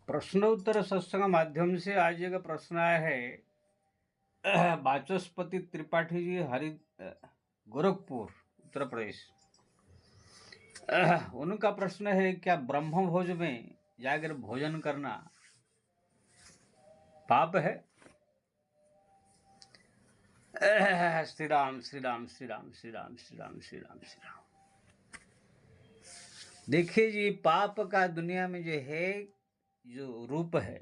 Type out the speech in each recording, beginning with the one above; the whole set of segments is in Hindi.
प्रश्नोत्तर सत्संग माध्यम से आज एक प्रश्न आया है। वाचस्पति त्रिपाठी जी गोरखपुर उत्तर प्रदेश। उनका प्रश्न है, क्या ब्रह्म भोज में जाकर भोजन करना पाप है? श्री राम श्री राम श्री राम श्री राम श्री राम श्री राम श्री राम। देखिए जी, पाप का दुनिया में जो है जो रूप है,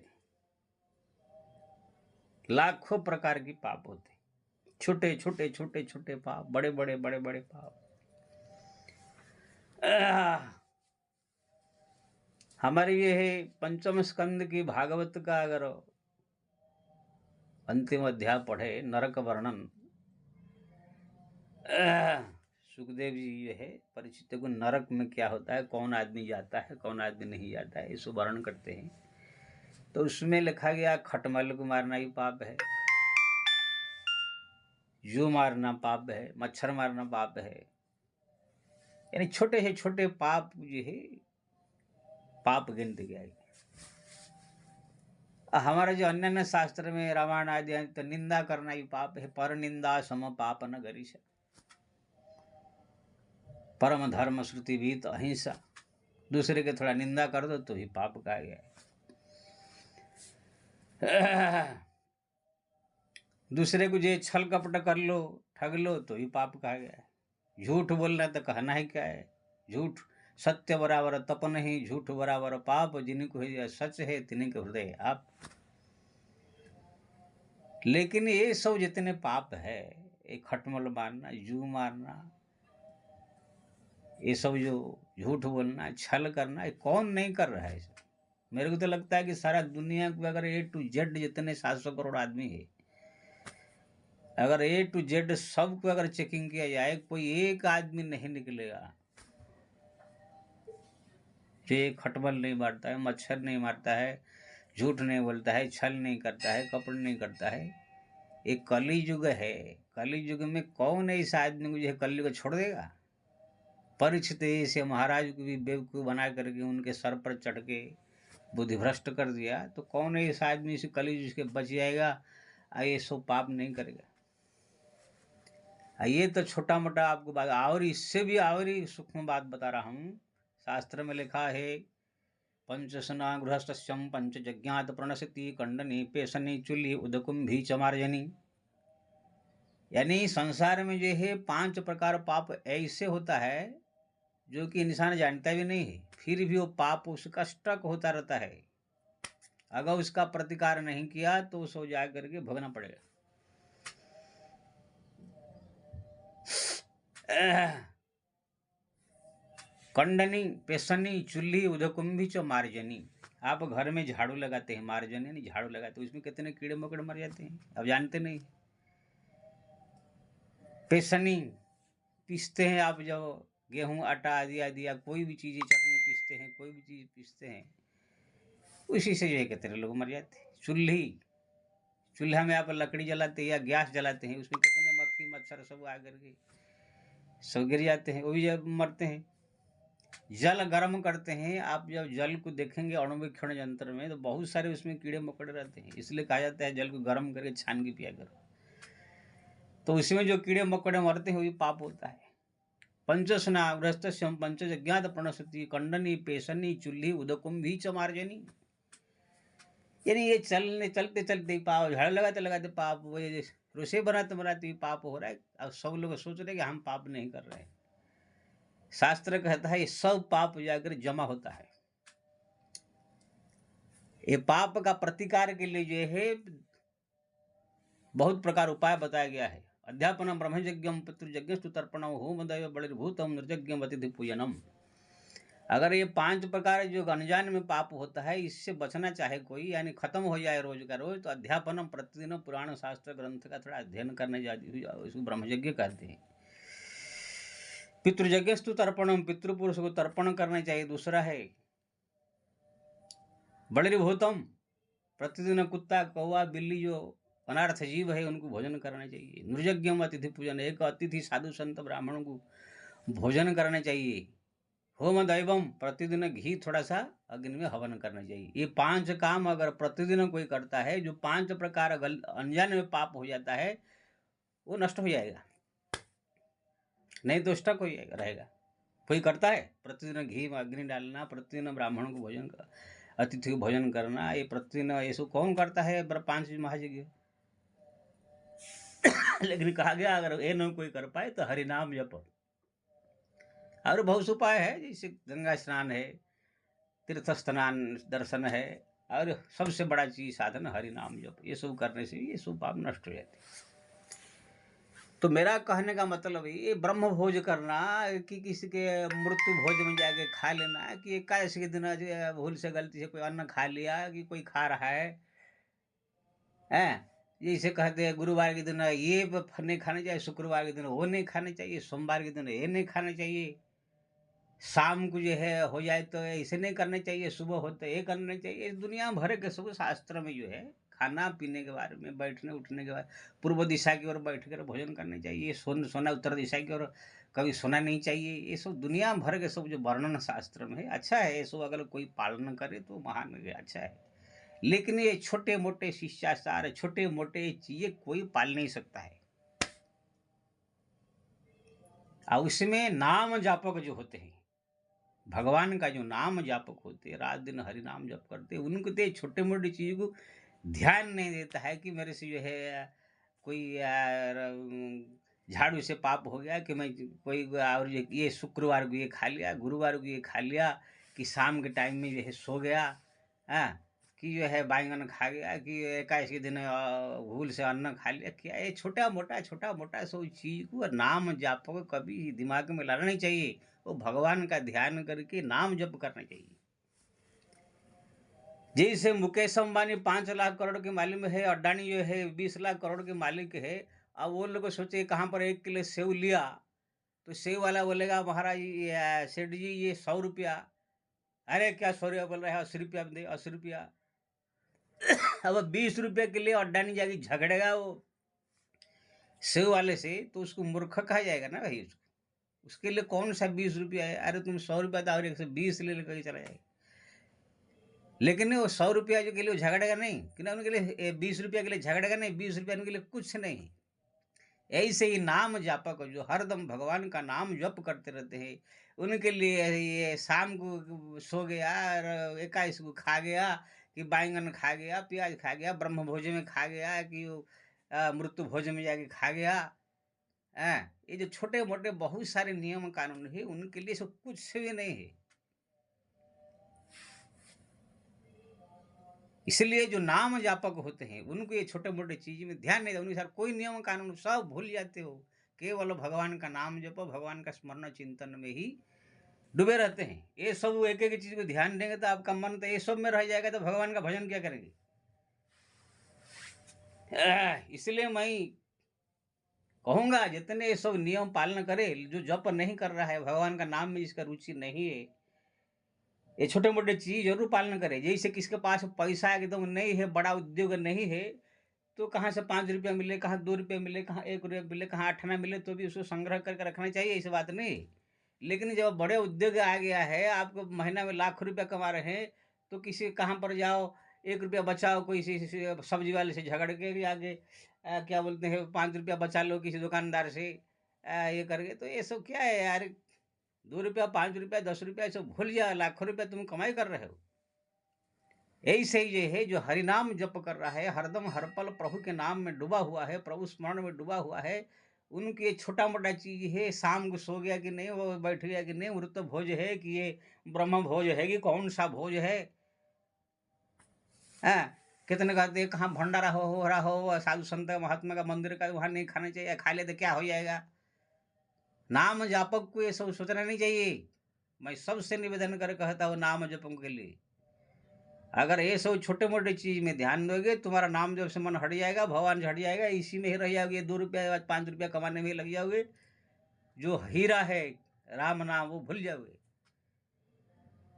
लाखों प्रकार की पाप होते, छोटे छोटे छोटे छोटे पाप, बड़े बड़े बड़े बड़े पाप। हमारे ये है पंचम स्कंद की भागवत का अगर अंतिम अध्याय पढ़े, नरक वर्णन, सुखदेव जी जो है परीक्षित को नरक में क्या होता है, कौन आदमी जाता है, कौन आदमी नहीं जाता है, इसको वर्णन करते हैं। तो उसमें लिखा गया खटमल को मारना ही पाप है, जू मारना पाप है, मच्छर मारना पाप है। यानी छोटे से छोटे पाप जो है पाप गिनते गया है। हमारे जो अन्य अन्य शास्त्र में रामायण आदि, तो निंदा करना ही पाप है। पर निंदा सम पाप न गरीश, परम धर्म श्रुति भीत अहिंसा। दूसरे के थोड़ा निंदा कर दो तो ही पाप कहा गया है। दूसरे को जो छल कपट कर लो, ठग लो तो ही पाप कहा गया है। झूठ बोलना तो कहना ही क्या है, झूठ सत्य बराबर तप नहीं, झूठ बराबर पाप, जिनको सच है तिन्हीं के हृदय आप। लेकिन ये सब जितने पाप है, एक खटमल मारना, जू मारना, ये सब जो झूठ बोलना, छल करना, ये कौन नहीं कर रहा है सब? मेरे को तो लगता है कि सारा दुनिया को अगर A to Z जितने 700 करोड़ आदमी है, अगर A to Z सबको अगर चेकिंग किया जाए, कोई एक आदमी नहीं निकलेगा जो एक खटमल नहीं मारता है, मच्छर नहीं मारता है, झूठ नहीं बोलता है, छल नहीं करता है, कपट नहीं करता है। एक कली युग है, कली युग में कौन है इस आदमी को जो है कली को छोड़ देगा? परीक्षित से महाराज को भी बेवकूफ़ बना करके उनके सर पर चढ़ के बुद्धिभ्रष्ट कर दिया, तो कौन है इस आदमी से कली जिसके बच जाएगा, ये सब पाप नहीं करेगा? ये तो छोटा मोटा आपको बात, और इससे भी और ही सूक्ष्म बात बता रहा हूँ। शास्त्र में लिखा है, पंचसना गृहस्थ्यम पंचजज्ञात प्रणशति कंडनी पेशनी चुल्ली उदकुंभी चमार्जनी। यानी संसार में जो है 5 प्रकार पाप ऐसे होता है जो कि इंसान जानता भी नहीं है, फिर भी वो पाप उसका स्टक होता रहता है। अगर उसका प्रतिकार नहीं किया तो उसको जा करके भोगना पड़ेगा। कंडनी पेशनी चुल्ही उदकुंभी च मार्जनी। आप घर में झाड़ू लगाते हैं, मार्जनी यानी झाड़ू लगाते हैं, उसमें कितने कीड़े मकोड़े मर जाते हैं, अब जानते नहीं। पेशनी पीसते हैं आप, जब गेहूं आटा आदि आदि या कोई भी चीज़, चटनी पीसते हैं, कोई भी चीज़ पीसते हैं, उसी से जो है कितने लोग मर जाते हैं। चूल्हा में आप लकड़ी जलाते हैं या गैस जलाते हैं, उसमें कितने मक्खी मच्छर सब आ करके सब गिर जाते हैं, वो भी जब मरते हैं। जल गर्म करते हैं, आप जब जल को देखेंगे अणुवीक्षण यंत्र में, तो बहुत सारे उसमें कीड़े मकोड़े रहते हैं, इसलिए कहा जाता है जल को गर्म करके छान के पिया करो। तो उसमें जो कीड़े मकोड़े मरते हैं वो भी पाप होता है। पंचस्ना गृहस्थ्यम पंचजज्ञात प्रणशति कंडनी पेशनी चुल्ही उदकुंभी च मार्जनी। यानी ये चलते चलते पाप, झाड़ लगाते लगाते पाप, वो रसोई बनाते बनाते ही पाप हो रहा है। अब सब लोग सोच रहे हैं कि हम पाप नहीं कर रहे हैं। शास्त्र कहता है ये सब पाप जाकर जमा होता है। ये पाप का प्रतिकार के लिए जो है बहुत प्रकार उपाय बताया गया है। अध्यापनम ब्रह्मयज्ञम पितृयज्ञस्तु तर्पणम होम दैव बलिर्भूतम निर्यज्ञम अतिथि पूजनम। अगर ये 5 प्रकार जो अनजान में पाप होता है, इससे बचना चाहे कोई, यानी खत्म हो जाए रोज का रोज, तो अध्यापनम प्रतिदिन पुराण शास्त्र ग्रंथ का थोड़ा अध्ययन करने जाओ, इसको ब्रह्मयज्ञ कहते हैं। पितृयज्ञस्तु तर्पणम, पितृपुरुष को तर्पण करना चाहिए। दूसरा है बलिर्भूतम, प्रतिदिन कुत्ता कौवा बिल्ली जो अनार्थ जीव है उनको भोजन करना चाहिए। निर्यज्ञम अतिथि पूजन, एक अतिथि साधु संत ब्राह्मणों को भोजन करना चाहिए, होम दैवम, प्रतिदिन घी थोड़ा सा अग्नि में हवन करना चाहिए। ये 5 काम अगर प्रतिदिन कोई करता है, जो 5 प्रकार अनजाने में पाप हो जाता है, वो नष्ट हो जाएगा, नहीं तो स्टक हो जाएगा रहेगा। कोई करता है प्रतिदिन घी में अग्नि डालना, प्रतिदिन ब्राह्मण को भोजन अतिथि को भोजन करना, ये प्रतिदिन ये सब कौन करता है? 5 महायज्ञ। लेकिन कहा गया अगर ये न कोई कर पाए तो हरि नाम जप। और बहुत से उपाय है, जैसे गंगा स्नान है, तीर्थ स्नान दर्शन है, और सबसे बड़ा चीज साधन हरि नाम जप। ये सब करने से ये सब पाप नष्ट हो जाते हैं। तो मेरा कहने का मतलब ये ब्रह्म भोज करना कि किसी के मृत्यु भोज में जाके खा लेना, कि एकादशी के दिन भूल से गलती से कोई अन्न खा लिया, कि कोई खा रहा है, हैं? जैसे कहते हैं गुरुवार के दिन ये नहीं खाना चाहिए, शुक्रवार के दिन वो नहीं खाना चाहिए, सोमवार के दिन ये नहीं खाना चाहिए, शाम को जो है हो जाए तो ऐसे नहीं करना चाहिए, सुबह हो तो ये करना चाहिए। इस दुनिया भर के सब शास्त्र में जो है खाना पीने के बारे में, बैठने उठने के बाद पूर्व दिशा की ओर बैठ कर भोजन करना चाहिए, सोना उत्तर दिशा की ओर कभी सोना नहीं चाहिए। ये सब दुनिया भर के सब जो वर्णन शास्त्र में है, अच्छा है, ये सब अगर कोई पालन करे तो महान है, अच्छा है। लेकिन ये छोटे मोटे शिष्टाचार, छोटे मोटे चीजें कोई पाल नहीं सकता है। और उसमें नाम जापक जो होते हैं, भगवान का जो नाम जापक होते हैं, रात दिन हरि नाम जप करते हैं, उनको तो छोटे मोटे चीज़ों को ध्यान नहीं देता है कि मेरे से जो है कोई झाड़ू से पाप हो गया, कि मैं कोई और ये शुक्रवार को ये खा लिया, गुरुवार को ये खा लिया, कि शाम के टाइम में जो है सो गया, हाँ, कि जो है बैंगन खा गया, कि एकादशी के दिन भूल से अन्न खा लिया। क्या ये छोटा मोटा सब चीज़ को नाम जापक कभी दिमाग में लाना नहीं चाहिए। वो भगवान का ध्यान करके नाम जप करना चाहिए। जैसे मुकेश अंबानी 5 लाख करोड़ के मालिक में है, अडानी जो है 20 लाख करोड़ के मालिक है। अब वो लोग सोचे कहाँ पर 1 किलो सेव लिया, तो सेव वाला बोलेगा महाराज सेठ जी ये 100 रुपया। अरे क्या 100 रुपया बोल रहा है, 80 रुपया दे, 80 रुपया। अब 20 रुपये के लिए अडानी जाके झगड़ेगा वो सेव वाले से, तो उसको मूर्ख कहा जाएगा ना भाई। उसके लिए कौन सा 20 रुपया है? अरे तुम 100 रुपया था और 120 ले लेकर चला जाएगा। लेकिन वो 100 रुपया जो के लिए झगड़ेगा नहीं, कि ना उनके लिए 20 रुपया के लिए झगड़ेगा नहीं, 20 रुपया उनके लिए कुछ नहीं। ऐसे ही नाम जापक जो हरदम भगवान का नाम जप करते रहते हैं, उनके लिए ये शाम को सो गया और एकादशी को खा गया, कि बैंगन खा गया, प्याज खा गया, ब्रह्म भोज में खा गया, कि मृत्यु भोज में जाके खा गया, ये जो छोटे मोटे बहुत सारे नियम कानून है, उनके लिए सब कुछ भी नहीं है। इसलिए जो नाम जापक होते हैं उनको ये छोटे मोटे चीज में ध्यान नहीं देते, उनके साथ कोई नियम कानून सब भूल जाते हो, केवल भगवान का नाम जपो, भगवान का स्मरण चिंतन में ही डूबे रहते हैं। ये सब एक एक चीज को ध्यान देंगे तो आपका मन तो ये सब में रह जाएगा, तो भगवान का भजन क्या करेंगे? इसलिए मैं कहूंगा जितने ये सब नियम पालन करे, जो जप नहीं कर रहा है, भगवान का नाम में जिसका रुचि नहीं है, ये छोटे मोटे चीज जरूर पालन करे। जैसे किसके पास पैसा एकदम नहीं है, बड़ा उद्योग नहीं है, तो कहाँ से 5 रुपया मिले, कहाँ 2 रुपये मिले, कहाँ 1 रुपया मिले, कहाँ 8 आना मिले, तो भी उसको संग्रह करके रखना चाहिए, ऐसी बात नहीं। लेकिन जब बड़े उद्योग आ गया है, आपको महीना में लाख रुपया कमा रहे हैं, तो किसी कहाँ पर जाओ, 1 रुपया बचाओ, कोई सब्जी वाले से झगड़ के भी आगे क्या बोलते हैं 5 रुपया बचा लो किसी दुकानदार से, ये करके। तो ये सब क्या है यार? 2 रुपया, 5 रुपया, 10 रुपया, ये सब भूल जाओ, लाखों रुपया तुम कमाई कर रहे हो। ऐसे ही ये है जो हरि नाम जप कर रहा है, हरदम हर पल प्रभु के नाम में डूबा हुआ है, प्रभु स्मरण में डूबा हुआ है, उनकी ये छोटा मोटा चीज है, शाम को सो गया कि नहीं, वो बैठ गया कि नहीं, मृत भोज है कि ये ब्रह्म भोज है, कि कौन सा भोज है? हाँ, कितने कहते हैं कहाँ भंडारा हो रहा हो, साधु संत महात्मा का मंदिर का, वहां नहीं खाना चाहिए, खा ले तो क्या हो जाएगा? नाम जापक को ये सब सोचना नहीं चाहिए। मैं सबसे निवेदन कर कहता हूँ नाम जपों के लिए, अगर ये सब छोटे मोटे चीज में ध्यान दोगे, तुम्हारा नाम जब से मन हट जाएगा, भगवान से हट जाएगा, इसी में ही रह जाओगे, 2 रुपया 5 रुपया कमाने में ही लग जाओगे। जो हीरा है राम नाम, वो भूल जाओगे।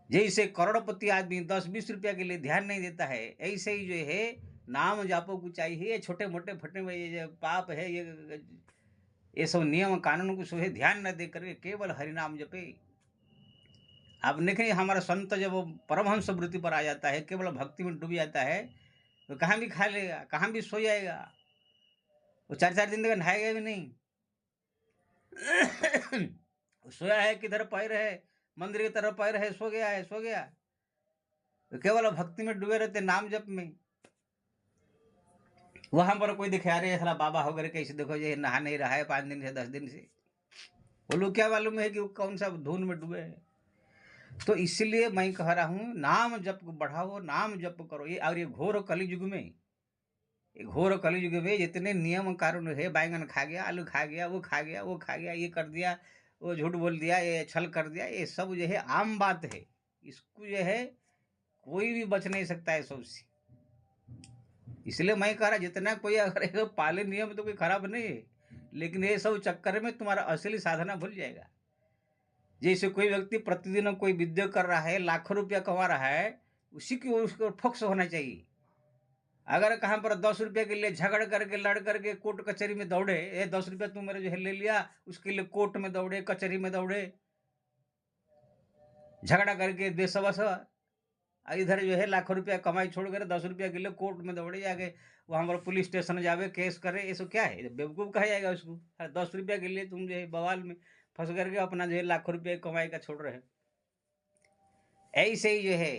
जैसे करोड़पति आदमी 10-20 रुपया के लिए ध्यान नहीं देता है, ऐसे ही जो है नाम जापो को चाहिए। ये छोटे मोटे फटे में ये जो पाप है, ये सब नियम कानून को सुबह ध्यान न दे करके केवल हरि नाम जपे। आप देखें हमारा संत जब वो परमहंस वृत्ति पर आ जाता है, केवल भक्ति में डूब जाता है, तो कहाँ भी खा लेगा, कहाँ भी सो जाएगा, वो 4-4 दिन तक नहाएगा भी नहीं। सोया है, किधर पैर है, मंदिर की तरफ पैर है, सो गया है, सो गया। तो केवल भक्ति में डूबे रहते, नाम जप में। वहां पर कोई दिखा रहे साला बाबा हो गए कैसे, देखो ये नहा नहीं रहा है 5 दिन से 10 दिन से, वो लोग क्या मालूम है कि वो कौन सा धुन में डूबे हैं। तो इसलिए मैं कह रहा हूं, नाम जप बढ़ाओ, नाम जप करो। ये और ये घोर कलयुग में, ये घोर कलयुग में जितने नियम कानून है, बैंगन खा गया, आलू खा गया, वो खा गया, वो खा गया, ये कर दिया, वो झूठ बोल दिया, ये छल कर दिया, ये सब जो है आम बात है। इसको जो है कोई भी बच नहीं सकता है सबसे। इसलिए मैं कह रहा, जितना कोई अगर ये पाले नियम तो कोई खराब नहीं है, लेकिन ये सब चक्कर में तुम्हारा असली साधना भूल जाएगा। जैसे कोई व्यक्ति प्रतिदिन कोई विद्या कर रहा है, लाखों रुपया कमा रहा है, उसी की उसको फोकस होना चाहिए। अगर कहाँ पर 10 रुपये के लिए झगड़ करके लड़ करके कोर्ट कचहरी में दौड़े, ये 10 रुपया तुम मेरे जो है ले लिया, उसके लिए कोर्ट में दौड़े, कचहरी में दौड़े, झगड़ा करके बेसबस, इधर जो है लाखों रुपया कमाई छोड़ कर 10 रुपया के लिए कोर्ट में दौड़े जाके, वहां पर पुलिस स्टेशन जावे, केस करे, ये सब क्या है, बेवकूफ कहा जाएगा उसको। 10 रुपया के लिए तुम जो है बवाल में फंस करके अपना जो है लाखों रुपया कमाई का छोड़ रहे। ऐसे ही जो है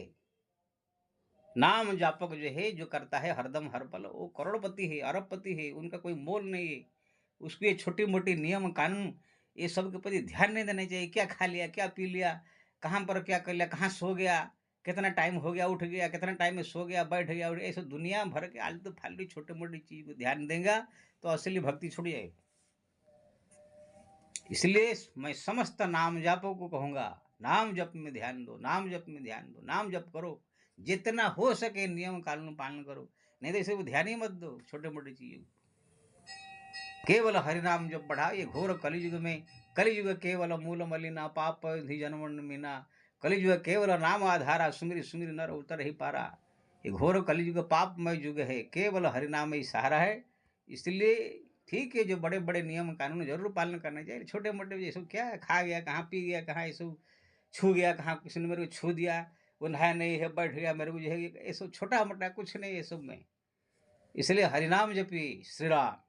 नाम जापक जो है, जो करता है हरदम हर पल, वो करोड़पति है, अरबपति है, उनका कोई मोल नहीं है। उसको ये छोटी मोटी नियम कानून, ये सब के प्रति ध्यान नहीं देना चाहिए। क्या खा लिया, क्या पी लिया, कहाँ पर क्या कर लिया, कहाँ सो गया, कितना टाइम हो गया उठ गया, कितना टाइम में सो गया बैठ गया, उठ गया, ऐसे दुनिया भर के आलतू फालतू छोटे मोटी चीज को ध्यान देगा तो असली भक्ति छूट जाएगी। इसलिए मैं समस्त नाम जापों को कहूंगा, नाम जप में ध्यान दो, नाम जप में ध्यान दो, नाम जप करो, जितना हो सके नियम कानून पालन करो, नहीं तो इसे ध्यान ही मत दो छोटे मोटे चीजों। केवल हरिनाम जप बढ़ा। ये घोर कलियुग में, कलियुग केवल मूल मलिना, पाप धी जन्म मीना, कलियुग केवल नाम आधारा, सुमिर सुमिर नर उतर ही पारा। ये घोर कलियुग पापमय युग है, केवल हरिनाम ही सहारा है। इसलिए ठीक है, जो बड़े बड़े नियम कानून जरूर पालन करना चाहिए, छोटे मोटे ये सब क्या है, खा गया, कहाँ पी गया, कहाँ ये सब छू गया, कहाँ किसी ने मेरे को छू दिया, वो नहाया नहीं है, बैठ गया, मेरे को जो है ये सब छोटा मोटा कुछ नहीं ये सब में। इसलिए हरिनाम जपी श्री राम।